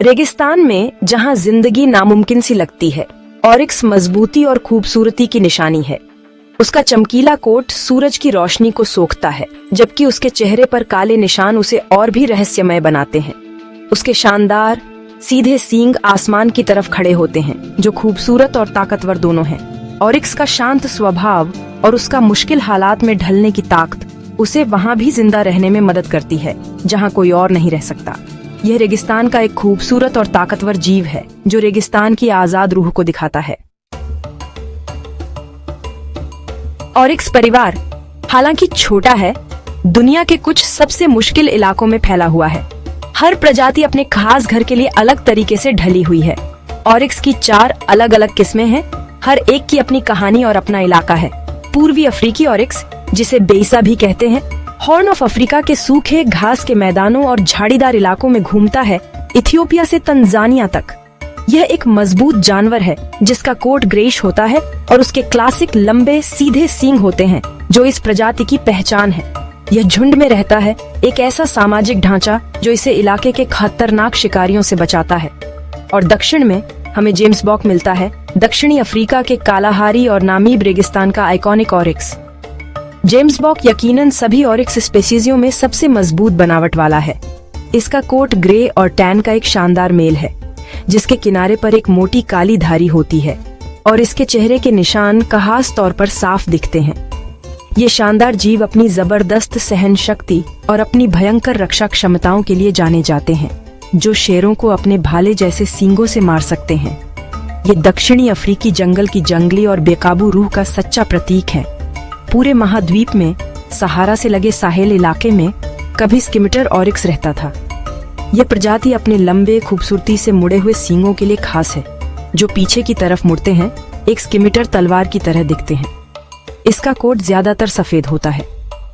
रेगिस्तान में जहां जिंदगी नामुमकिन सी लगती है, ऑरिक्स मजबूती और खूबसूरती की निशानी है। उसका चमकीला कोट सूरज की रोशनी को सोखता है, जबकि उसके चेहरे पर काले निशान उसे और भी रहस्यमय बनाते हैं। उसके शानदार सीधे सींग आसमान की तरफ खड़े होते हैं, जो खूबसूरत और ताकतवर दोनों हैं। ऑरिक्स का शांत स्वभाव और उसका मुश्किल हालात में ढलने की ताकत उसे वहां भी जिंदा रहने में मदद करती है, जहां कोई और नहीं रह सकता। यह रेगिस्तान का एक खूबसूरत और ताकतवर जीव है, जो रेगिस्तान की आजाद रूह को दिखाता है। ऑरिक्स परिवार हालांकि छोटा है, दुनिया के कुछ सबसे मुश्किल इलाकों में फैला हुआ है। हर प्रजाति अपने खास घर के लिए अलग तरीके से ढली हुई है। ऑरिक्स की 4 अलग अलग किस्में हैं, हर एक की अपनी कहानी और अपना इलाका है। पूर्वी अफ्रीकी ऑरिक्स, जिसे बेइसा भी कहते हैं, हॉर्न ऑफ अफ्रीका के सूखे घास के मैदानों और झाड़ीदार इलाकों में घूमता है, इथियोपिया से तंजानिया तक। यह एक मजबूत जानवर है जिसका कोट ग्रेइश होता है और उसके क्लासिक लंबे सीधे सींग होते हैं, जो इस प्रजाति की पहचान है। यह झुंड में रहता है, एक ऐसा सामाजिक ढांचा जो इसे इलाके के खतरनाक शिकारियों से बचाता है। और दक्षिण में हमें जेम्स बॉक मिलता है, दक्षिणी अफ्रीका के कालाहारी और नामीब रेगिस्तान का आइकॉनिक ऑरिक्स। जेम्स बॉक यकीनन सभी ऑरिक्स स्पेसीजियों में सबसे मजबूत बनावट वाला है। इसका कोट ग्रे और टैन का एक शानदार मेल है, जिसके किनारे पर एक मोटी काली धारी होती है और इसके चेहरे के निशान खास तौर पर साफ दिखते हैं। ये शानदार जीव अपनी जबरदस्त सहन शक्ति और अपनी भयंकर रक्षा क्षमताओं के लिए जाने जाते हैं, जो शेरों को अपने भाले जैसे सींगों से मार सकते हैं। ये दक्षिणी अफ्रीकी जंगल की जंगली और बेकाबू रूह का सच्चा प्रतीक है। पूरे महाद्वीप में सहारा से लगे साहिल इलाके में कभी स्किमिटर ऑरिक्स रहता था। यह प्रजाति अपने लंबे खूबसूरती से मुड़े हुए सींगों के लिए खास है, जो पीछे की तरफ मुड़ते हैं, एक स्किमिटर तलवार की तरह दिखते हैं। इसका कोट ज्यादातर सफेद होता है,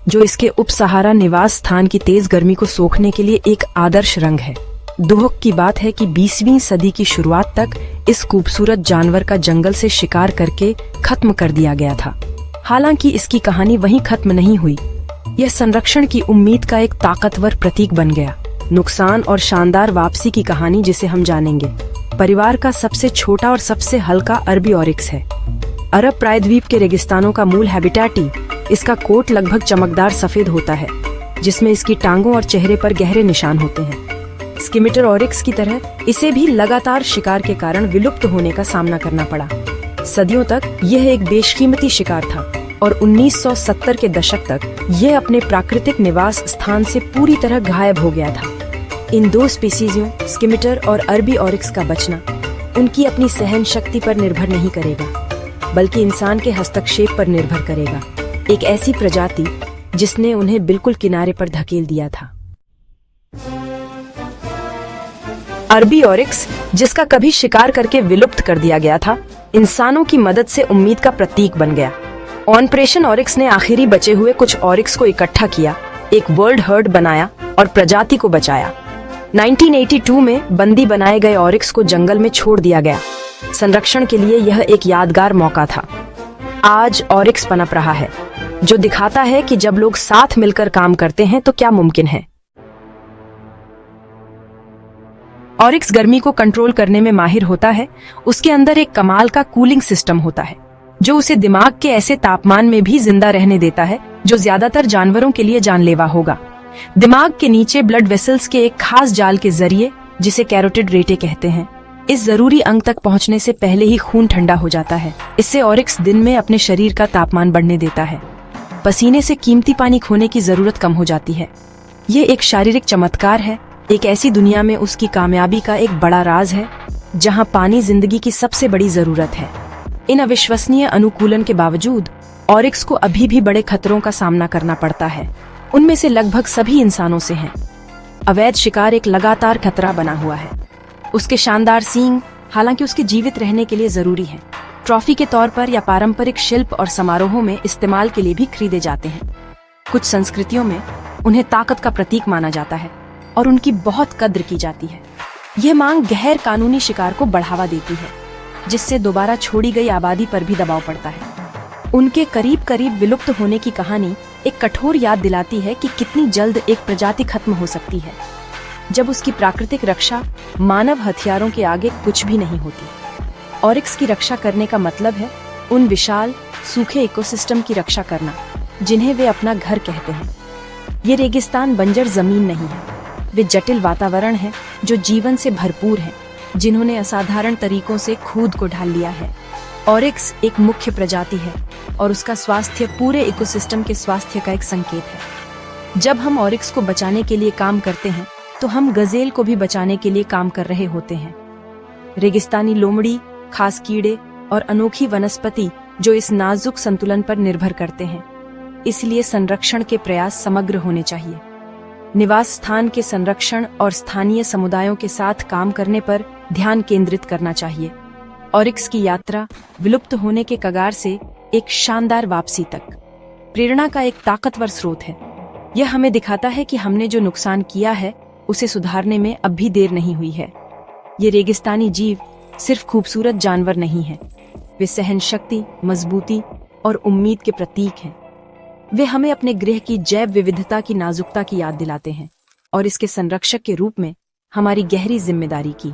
जो इसके उप सहारा निवास स्थान की तेज गर्मी को सोखने के लिए एक आदर्श रंग है। दुख की बात है कि 20वीं सदी की शुरुआत तक इस खूबसूरत जानवर का जंगल से शिकार करके खत्म कर दिया गया था। हालांकि इसकी कहानी वहीं खत्म नहीं हुई। यह संरक्षण की उम्मीद का एक ताकतवर प्रतीक बन गया। नुकसान और शानदार वापसी की कहानी जिसे हम जानेंगे। परिवार का सबसे छोटा और सबसे हल्का अरबी ऑरिक्स है। अरब प्रायद्वीप के रेगिस्तानों का मूल हैबिटेट ही इसका कोट लगभग चमकदार सफेद होता है, जिसमें इसकी टांगों और चेहरे पर गहरे निशान होते हैं। स्किमिटर ऑरिक्स की तरह इसे भी लगातार शिकार के कारण विलुप्त होने का सामना करना पड़ा। सदियों तक यह एक बेशकीमती शिकार था और 1970 के दशक तक यह अपने प्राकृतिक निवास स्थान से पूरी तरह गायब हो गया था। इन 2 स्पीसीजों स्किमिटर और अरबी ऑरिक्स का बचना उनकी अपनी सहन शक्ति पर निर्भर नहीं करेगा, बल्कि इंसान के हस्तक्षेप पर निर्भर करेगा। एक ऐसी प्रजाति जिसने उन्हें बिल्कुल किनारे पर धकेल दिया था। अरबी ऑरिक्स, जिसका कभी शिकार करके विलुप्त कर दिया गया था, इंसानों की मदद से उम्मीद का प्रतीक बन गया। ऑपरेशन ऑरिक्स ने आखिरी बचे हुए कुछ ऑरिक्स को इकट्ठा किया, एक वर्ल्ड हर्ड बनाया और प्रजाति को बचाया। 1982 में बंदी बनाए गए ऑरिक्स को जंगल में छोड़ दिया गया। संरक्षण के लिए यह एक यादगार मौका था। आज ऑरिक्स पनप रहा है, जो दिखाता है कि जब लोग साथ मिलकर काम करते हैं तो क्या मुमकिन है। ऑरिक्स गर्मी को कंट्रोल करने में माहिर होता है। उसके अंदर एक कमाल का कूलिंग सिस्टम होता है, जो उसे दिमाग के ऐसे तापमान में भी जिंदा रहने देता है जो ज्यादातर जानवरों के लिए जानलेवा होगा। दिमाग के नीचे ब्लड वेसल्स के एक खास जाल के जरिए, जिसे कैरोटिड रेटे कहते हैं, इस जरूरी अंग तक पहुंचने से पहले ही खून ठंडा हो जाता है। इससे ऑरिक्स दिन में अपने शरीर का तापमान बढ़ने देता है। पसीने से कीमती पानी खोने की जरूरत कम हो जाती है। ये एक शारीरिक चमत्कार है, एक ऐसी दुनिया में उसकी कामयाबी का एक बड़ा राज है, जहां पानी जिंदगी की सबसे बड़ी जरूरत है। इन अविश्वसनीय अनुकूलन के बावजूद ऑरिक्स को अभी भी बड़े खतरों का सामना करना पड़ता है। उनमें से लगभग सभी इंसानों से हैं। अवैध शिकार एक लगातार खतरा बना हुआ है। उसके शानदार सींग, हालांकि उसके जीवित रहने के लिए जरूरी हैं, ट्रॉफी के तौर पर या पारंपरिक शिल्प और समारोहों में इस्तेमाल के लिए भी खरीदे जाते हैं। कुछ संस्कृतियों में उन्हें ताकत का प्रतीक माना जाता है और उनकी बहुत कद्र की जाती है। यह मांग गैर कानूनी शिकार को बढ़ावा देती है, जिससे दोबारा छोड़ी गई आबादी पर भी दबाव पड़ता है। उनके करीब करीब विलुप्त होने की कहानी एक कठोर याद दिलाती है कि कितनी जल्द एक प्रजाति खत्म हो सकती है। जब उसकी प्राकृतिक रक्षा मानव हथियारों के आगे कुछ भी नहीं होती। ऑरिक्स की रक्षा करने का मतलब है उन विशाल सूखे इकोसिस्टम की रक्षा करना जिन्हें वे अपना घर कहते हैं। ये रेगिस्तान बंजर जमीन नहीं है, वे जटिल वातावरण है जो जीवन से भरपूर है, जिन्होंने असाधारण तरीकों से खुद को ढाल लिया है। ऑरिक्स एक मुख्य प्रजाति है और उसका स्वास्थ्य पूरे इकोसिस्टम के स्वास्थ्य का एक संकेत है। जब हम ऑरिक्स को बचाने के लिए काम करते हैं तो हम गजेल को भी बचाने के लिए काम कर रहे होते हैं। रेगिस्तानी लोमड़ी, खास कीड़े और अनोखी वनस्पति जो इस नाजुक संतुलन पर निर्भर करते हैं, इसलिए संरक्षण के प्रयास समग्र होने चाहिए। निवास स्थान के संरक्षण और स्थानीय समुदायों के साथ काम करने पर ध्यान केंद्रित करना चाहिए। ऑरिक्स की यात्रा विलुप्त होने के कगार से एक शानदार वापसी तक प्रेरणा का एक ताकतवर स्रोत है। यह हमें दिखाता है कि हमने जो नुकसान किया है उसे सुधारने में अब भी देर नहीं हुई है। ये रेगिस्तानी जीव सिर्फ खूबसूरत जानवर नहीं हैं, वे सहनशक्ति, मजबूती और उम्मीद के प्रतीक हैं। वे हमें अपने गृह की जैव विविधता की नाजुकता की याद दिलाते हैं और इसके संरक्षक के रूप में हमारी गहरी जिम्मेदारी की।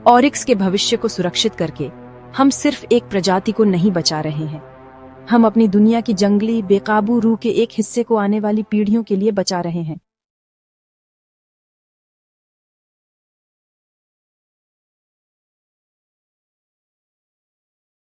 ऑरिक्स के भविष्य को सुरक्षित करके हम सिर्फ एक प्रजाति को नहीं बचा रहे हैं, हम अपनी दुनिया की जंगली बेकाबू रूह के एक हिस्से को आने वाली पीढ़ियों के लिए बचा रहे हैं।